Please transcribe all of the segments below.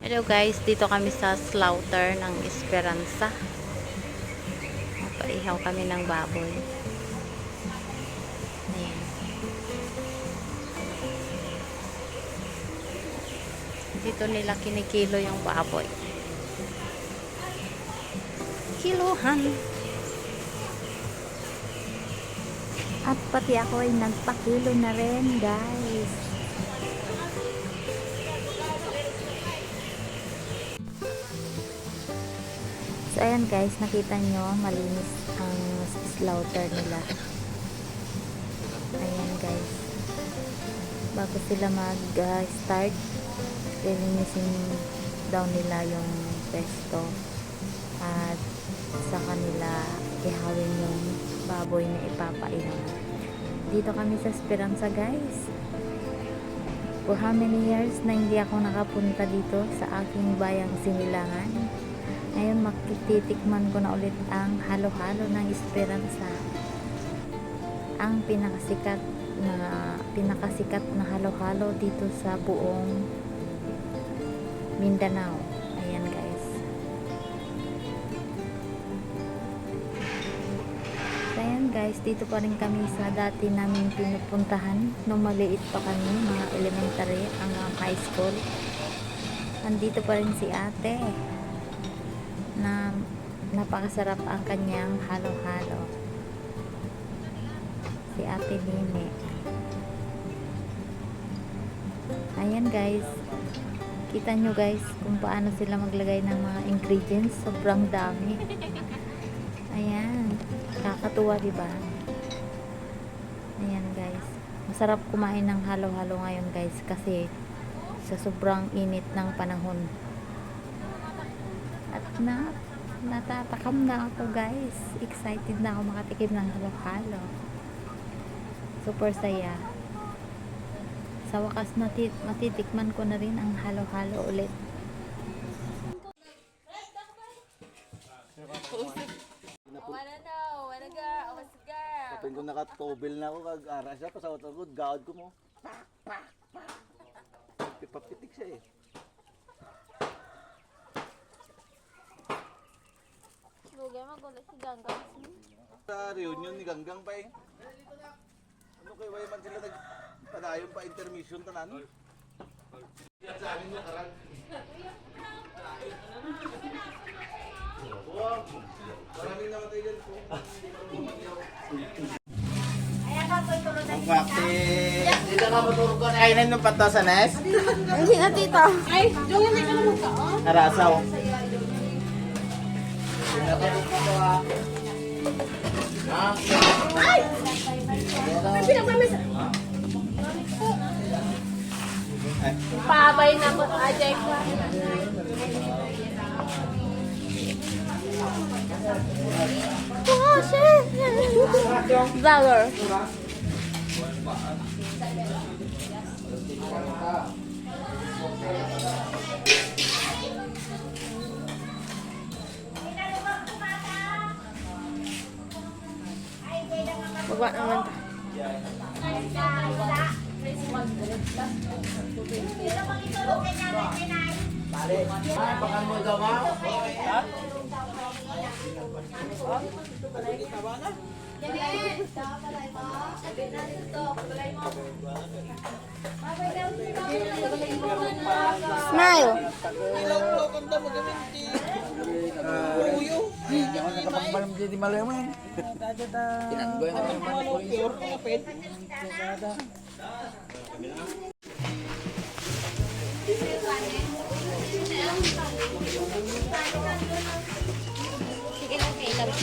Hello guys, dito kami sa slaughter ng Esperanza. Paihaw kami ng baboy. Ayan. Dito nila kinikilo yung baboy. Kiluhan. At pati ako ay nagpakilo na rin, guys. So, ayan guys, nakita nyo, malinis ang slaughter nila. Ayan guys. Bago sila mag-start, lilinisin daw nila yung pesto. At sa kanila, ihawin yung baboy na ipapainom. Dito kami sa Esperanza guys. For how many years na hindi ako nakapunta dito sa aking bayang Sinilangan. Ngayon makititikman ko na ulit ang halo-halo ng Esperanza. Ang pinakasikat na halo-halo dito sa buong Mindanao. Ayan guys. Ayan guys, dito pa rin kami sa dati namin pinupuntahan nung maliit pa kami, mga elementary, ang high school. Andito pa rin si ate na napakasarap ang kanyang halo-halo. Si ate Nene. Ayan guys, kita nyo guys kung paano sila maglagay ng mga ingredients. Sobrang dami. Ayan, kakatuwa diba? Ayan guys, masarap kumain ng halo-halo ngayon guys kasi sa sobrang init ng panahon. At natatakam na ako guys. Excited na ako makatikim ng halo-halo. Super saya. Sa wakas matitikman ko na rin ang halo-halo ulit. Wanna know, wanna go, what's girl? Kapag ko nakatobel na ako, kag-ara siya, pasawat ako, gawad ko mo. Papitik siya eh. Lugay magulat si Ganggang. Sa reunion ni Ganggang pa eh. Ano kayo ba man sila nagpadayon pa intermission tanan? Sa amin yung karag. Maraming namatay dyan po. Dito ka matulog ko na kainan ng pato sa nes? Hindi na tita. Ay, yung hindi ka naman kaon. Harasaw. Ay! May pinagmamis. Pabay na ko. Ajay ko. Oh, shit! Vlogger. Magwa naman ta. Smile. Sige lang kay love.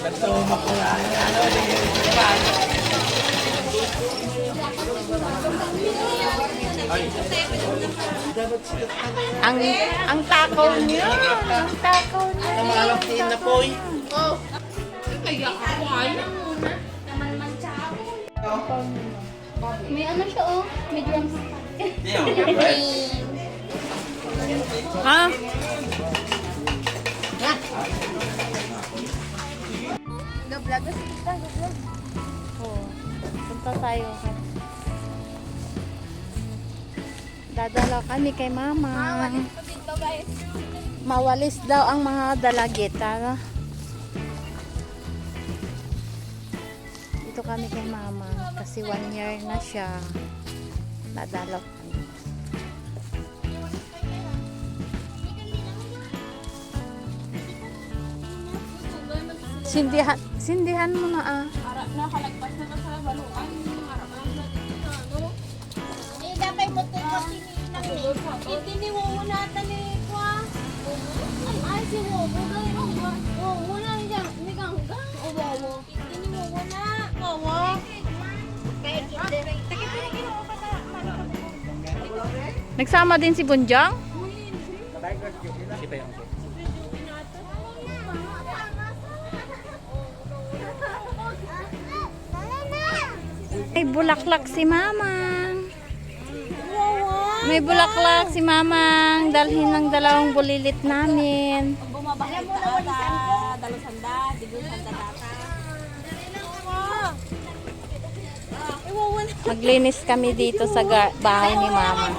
Ito, makulaan Ang takaw niya. Ang takaw niya. Malalaking na po eh. May ano siya oh, may drums. Ha? Ga-vlog kasi kita, ga-vlog. Oo. Punta tayo. Dadala kami kay mama. Ito dito guys. Mawalis daw ang mga dalagita. Dito kami kay mama. Kasi 1 year na siya. Dadalaw kami. Sindihan mo na ah. Harap na, halagpas na sa baluan. Harap na dito na, no? Eh, dapat mo ito pasingilang eh. Hindi ni Wowo natin eh, kwa. Ay, si Wowo na yun. Wowo na yun. Hindi kang gang. O, Wowo. Hindi ni Wowo na. Wowo. Nagsama din si Bunjang? May bulaklak si Mamang. May bulaklak si Mamang. Dalhin ng 2 bulilit namin. Bumabakit ka sa dalusanda, digusanda tata. Maglinis kami dito sa bahay ni Mama.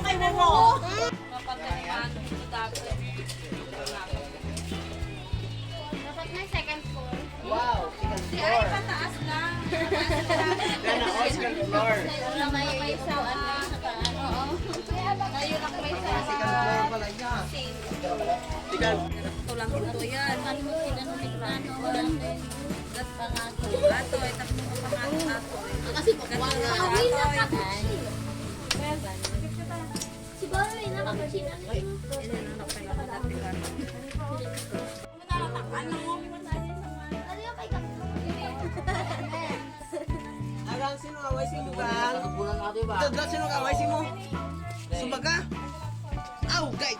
Dapat may second floor. Wow, second floor. Ay, pataas lang. Second floor. Wala may sa ano. Oo. Ngayon ako may sa Second floor pala niya. ito lang ito yan. Ano mo kinanumit na ano. Walang gat pangato. Ato, tapos pangato ato. Kasi pagkakala. Si Barry, nakapasina niyo. Agang sino away si mo gang? Ito sino away si mo? Sumbaga? Aw, guys.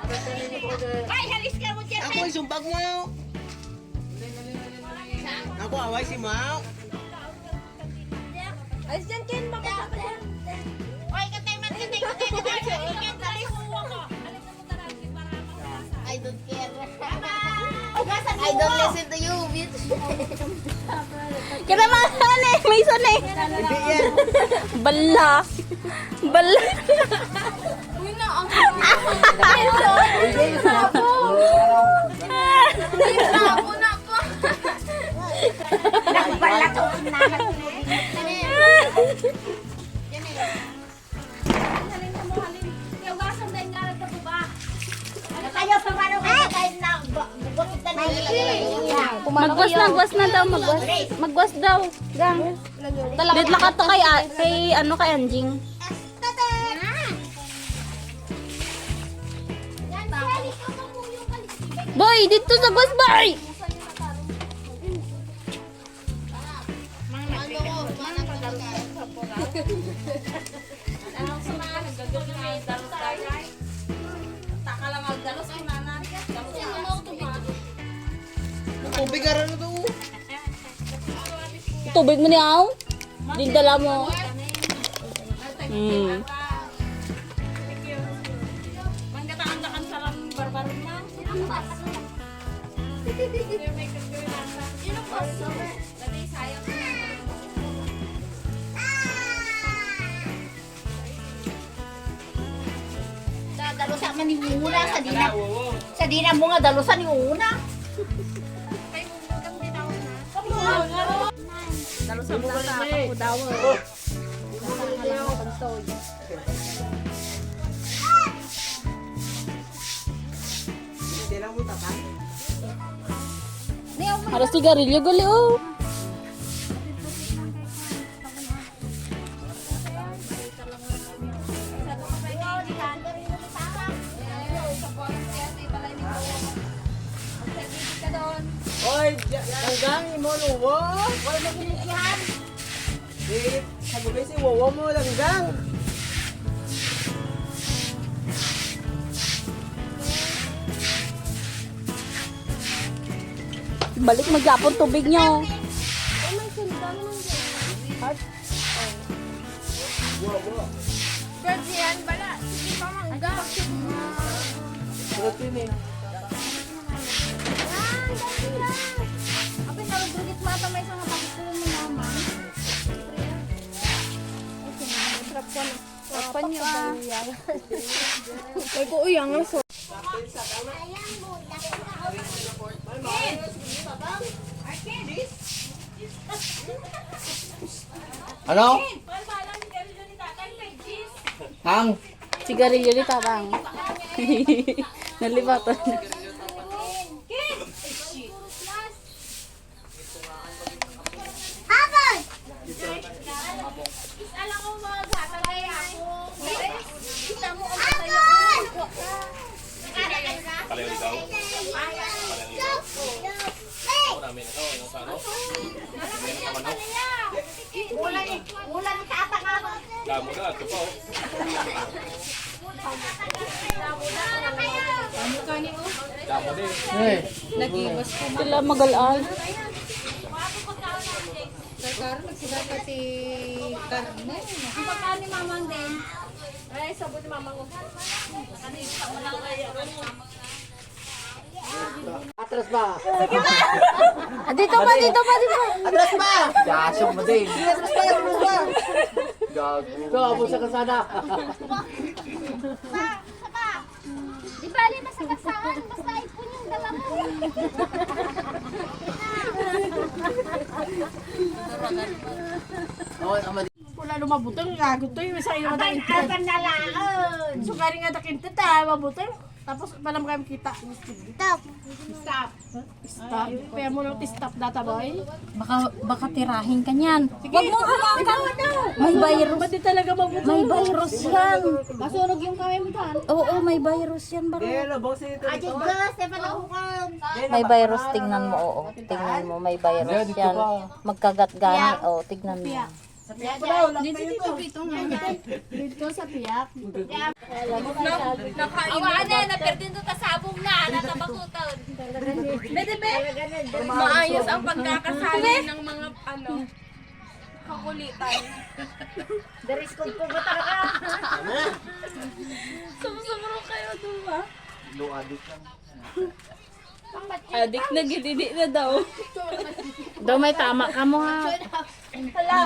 Ay, halis ka mo dyan. Ako ay sumbag mo. Ako away si Mau. Ay, dyan Ken, makasama dyan. Oy, katay man, katay. Ken, dali huwa ko. Alam na mo taragi para makasama. I don't care. I don't listen to you, bitch. Kaya naman eh, may isa na eh. Hindi yan. Bala. Bala. Uy na, ang Sabo na po. Nakbala to. Halin na mo, halin. Iugasan dahil nga rin ka po ba? Tayo sa mano kayo kahit na bukit na Magwas na daw, magwas. Magwas daw. Gang. Dito ka to kay Anjing. Boy, dito sa gwas, boy! Tubig aran na to. Tubig mo niyaw? Dindala mo. Hmm. Manggataan-gataan sa lang barbaron na. Sino po? Dali, sayang. Dalusan man ni Una sa dina mo nga dalusan ni Una. Dalusan mo sa ako daw. Hindi lang mo tatang. Harus sigarilyo gali oh. Oy, gang mo luwo. Wala na ginisihan. Di, sabi si Wowo mo lang gang. Balik magyapon tubig nyo. Birds yan, bala. Sige pa mangga. Apa nalugugit mata may isang kapagkulo mo naman. Trap ka na. Trapan niyo ba? Ay ko uyang nga so. Ano? Hang. Sigarilyo ni Tatang. Nalibatan. Alam ko maghatalay ako. Kita mo ang patayo ko. Palayo ikaw? Ulan ka atang Damo na, ito pa oh. Damo din. Sila magalaan. Ang pagkaan ni mamang din. Ay, sabot ni mamang ko. Atras ba? Dito pa, dito pa, dito pa. Atras ba? Yasok mo din. Atras ba? Atras ba? Gago. Ito, abot sa kasada. Di bali masakasaan. Basta ipon yung dala mo. Wala lumabutang gago to yung sa iyo Abay, apan na laon. so kari nga takin tata mabutang tapos palam kami kita Stop. stop kaya mo lang stop data boy Baka tirahin ka niyan. Huwag mo hawakan. May virus. ba't di talaga mabutang May virus yan. Masunog yung kamay mo dyan. Oo, may virus yan, baro. Adi gas, e palahukan. May virus, tingnan mo, oo. Tingnan mo, may virus yan. Magkagat gani, oo, tingnan mo. dito sa piyak Awaan na, naperdin doon tasabong na. Natabakutan. Bede, be. Maayos ang pagkakasali ng mga kakulitan. Daris ko po ba talaga? Sumusumuro kayo, diba? No addict lang. Adik na, gididi na daw. Daw may tama ka mo ha. Hala.